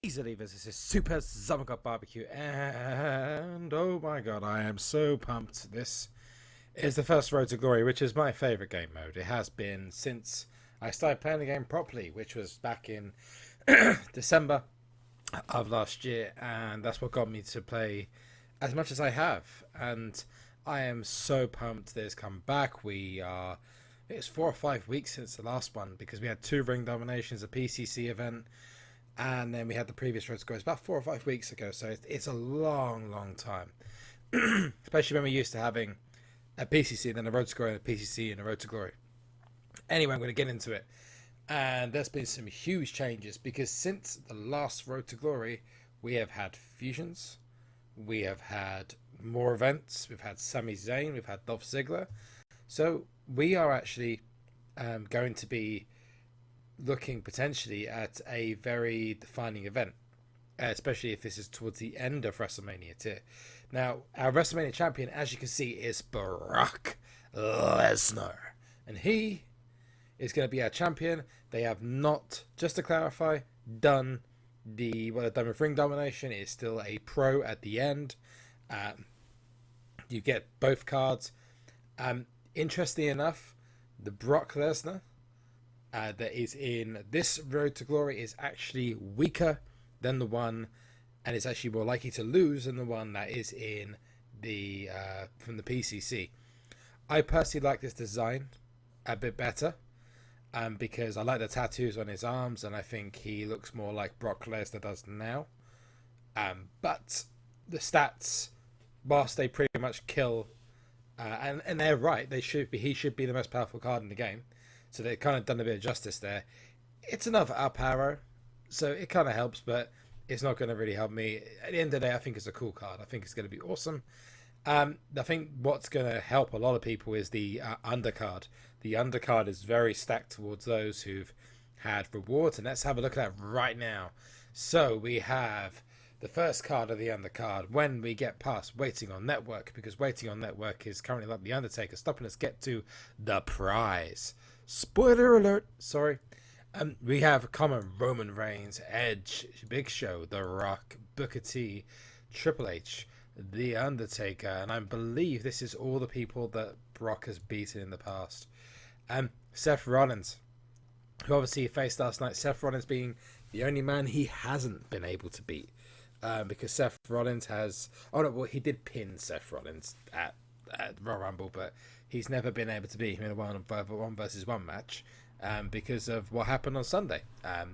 Easily, this is Super Zumba Barbecue, and oh my god, I am so pumped. This is the first Road to Glory, which is my favourite game mode. It has been since I started playing the game properly, which was back in December of last year, and that's what got me to play as much as I have. And I am so pumped that it's come back. It's 4 or 5 weeks since the last one because we had 2 ring dominations, a PCC event, and then we had the previous Road to Glory. It's about 4 or 5 weeks ago, so it's a long, long time. Especially when we're used to having a PCC, then a Road to Glory, and a PCC, and a Road to Glory. Anyway, I'm going to get into it. And there's been some huge changes because since the last Road to Glory, we have had fusions, we have had more events, we've had Sami Zayn, we've had Dolph Ziggler. So we are actually going to be looking potentially at a very defining event, especially if this is towards the end of WrestleMania tier. Now, our WrestleMania champion, as you can see, is Brock Lesnar, and he is going to be our champion. They have not, just to clarify, done what they've done with ring domination. It is still a pro at the end. You get both cards. Interestingly enough, the Brock Lesnar that is in this Road to Glory is actually weaker than the one, and is actually more likely to lose than the one that is in the from the PCC. I personally like this design a bit better, because I like the tattoos on his arms, and I think he looks more like Brock Lesnar does now. But the stats, whilst they pretty much kill, and they're right, he should be the most powerful card in the game. So they've kind of done a bit of justice there. It's another up arrow, so it kind of helps, but it's not going to really help me. At the end of the day, I think it's a cool card. I think it's going to be awesome. I think what's going to help a lot of people is the undercard. The undercard is very stacked towards those who've had rewards, and let's have a look at that right now. So we have the first card of the undercard when we get past Waiting on Network, because Waiting on Network is currently like the Undertaker, stopping us get to the prize. Spoiler alert, sorry. We have common Roman Reigns, Edge, Big Show, The Rock, Booker T, Triple H, The Undertaker, and I believe this is all the people that Brock has beaten in the past. Seth Rollins, who obviously faced last night. Seth Rollins being the only man he hasn't been able to beat, because Seth Rollins has... Oh no, well, he did pin Seth Rollins at Royal Rumble, but he's never been able to beat him in a 1-versus-1 match, because of what happened on Sunday.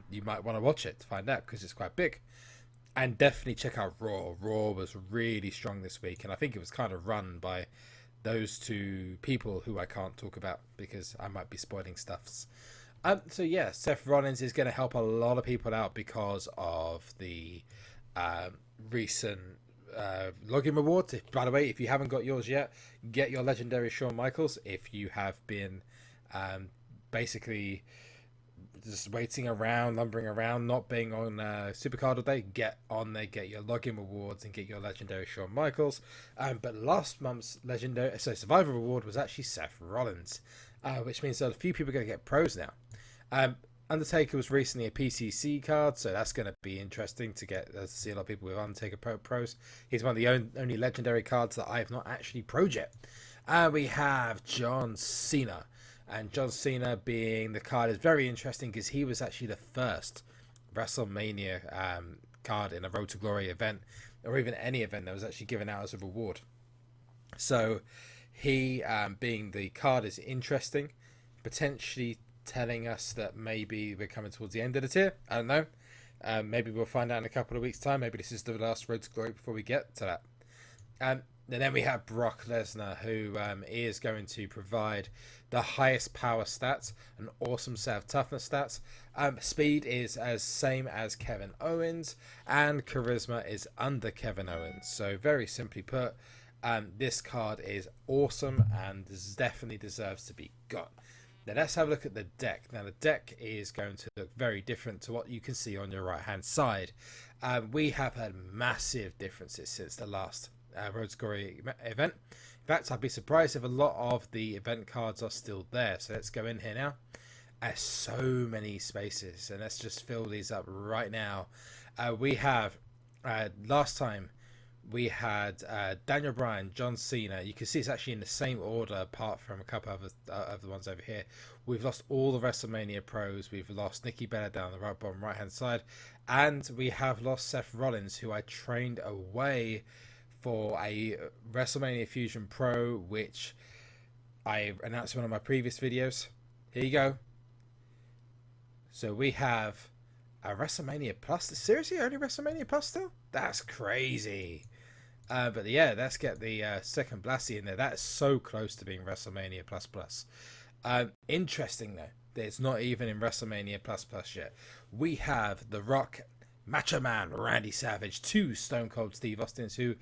You might want to watch it to find out, because it's quite big. And definitely check out Raw. Raw was really strong this week, and I think it was kind of run by those two people who I can't talk about because I might be spoiling stuffs. So yeah, Seth Rollins is going to help a lot of people out because of the recent login rewards. By the way, if you haven't got yours yet, get your legendary Shawn Michaels. If you have been basically just waiting around, lumbering around, not being on SuperCard all day, get on there, get your login rewards, and get your legendary Shawn Michaels. But last month's Survivor reward was actually Seth Rollins, which means that a few people are going to get pros now. Undertaker was recently a PCC card, so that's going to be interesting to see a lot of people with Undertaker pros. He's one of the only legendary cards that I have not actually pro'd yet. We have John Cena. And John Cena being the card is very interesting because he was actually the first WrestleMania card in a Road to Glory event, or even any event that was actually given out as a reward. So he being the card is interesting, potentially telling us that maybe we're coming towards the end of the tier. I don't know. Maybe we'll find out in a couple of weeks' time. Maybe this is the last Road to Glory before we get to that. And then we have Brock Lesnar, who is going to provide the highest power stats, an awesome set of toughness stats. Speed is same as Kevin Owens, and charisma is under Kevin Owens. So very simply put, this card is awesome and definitely deserves to be got. Now let's have a look at the deck. Now the deck is going to look very different to what you can see on your right hand side. We have had massive differences since the last Road to Glory event. In fact, I'd be surprised if a lot of the event cards are still there. So let's go in here now. So many spaces, and let's just fill these up right now. We have last time we had Daniel Bryan, John Cena. You can see it's actually in the same order, apart from a couple of the ones over here. We've lost all the WrestleMania pros. We've lost Nikki Bella down the right bottom right hand side, and we have lost Seth Rollins, who I trained away for a WrestleMania Fusion Pro, which I announced in one of my previous videos. Here you go. So we have a WrestleMania Plus. Seriously, only WrestleMania Plus still? That's crazy. But yeah, let's get the second Blassie in there. That's so close to being WrestleMania Plus Plus. Interesting though, that it's not even in WrestleMania Plus Plus yet. We have The Rock, Macho Man, Randy Savage, two Stone Cold Steve Austins who,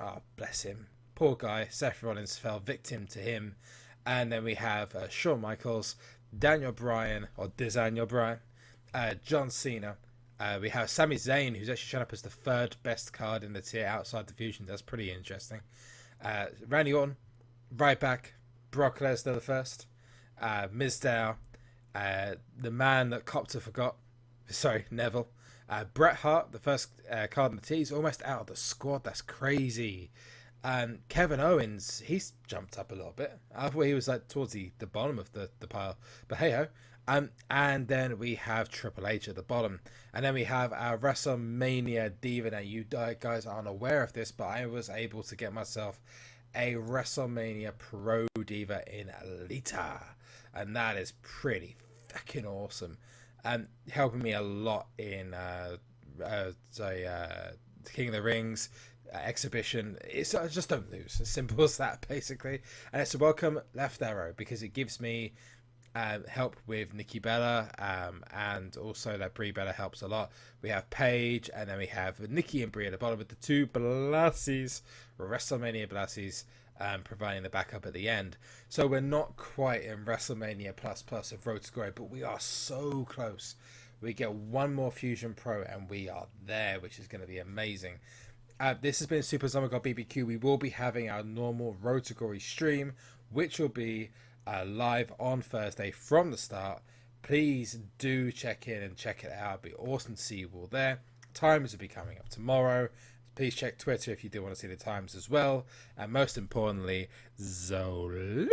oh bless him, poor guy, Seth Rollins fell victim to him. And then we have Shawn Michaels, Daniel Bryan, or Daniel Bryan, John Cena. We have Sami Zayn, who's actually shown up as the third best card in the tier outside the Fusion. That's pretty interesting. Randy Orton, Ryback, Brock Lesnar the first, Mizdow, the man that Copter forgot, sorry, Neville, Bret Hart, the first card in the tier. He's almost out of the squad. That's crazy. Kevin Owens, he's jumped up a little bit. I thought he was like towards the bottom of the pile, but hey ho. And then we have Triple H at the bottom, and then we have our WrestleMania Diva. Now you guys aren't aware of this, but I was able to get myself a WrestleMania Pro Diva in Alita, and that is pretty fucking awesome, and helping me a lot in King of the Rings exhibition. It's just don't lose, as simple as that basically. And it's a welcome left arrow because it gives me help with Nikki Bella, and also that Brie Bella helps a lot. We have Paige, and then we have Nikki and Brie at the bottom with the two Blassies, WrestleMania Blassies, providing the backup at the end. So we're not quite in WrestleMania Plus Plus of Road to Glory, but we are so close. We get one more Fusion Pro and we are there, which is going to be amazing. This has been Super Zombie God BBQ. We will be having our normal Road to Glory stream, which will be live on Thursday from the start. Please do check in and check it out. It'd be awesome to see you all there. Times will be coming up tomorrow. Please check Twitter if you do want to see the times as well. And most importantly, Zoli.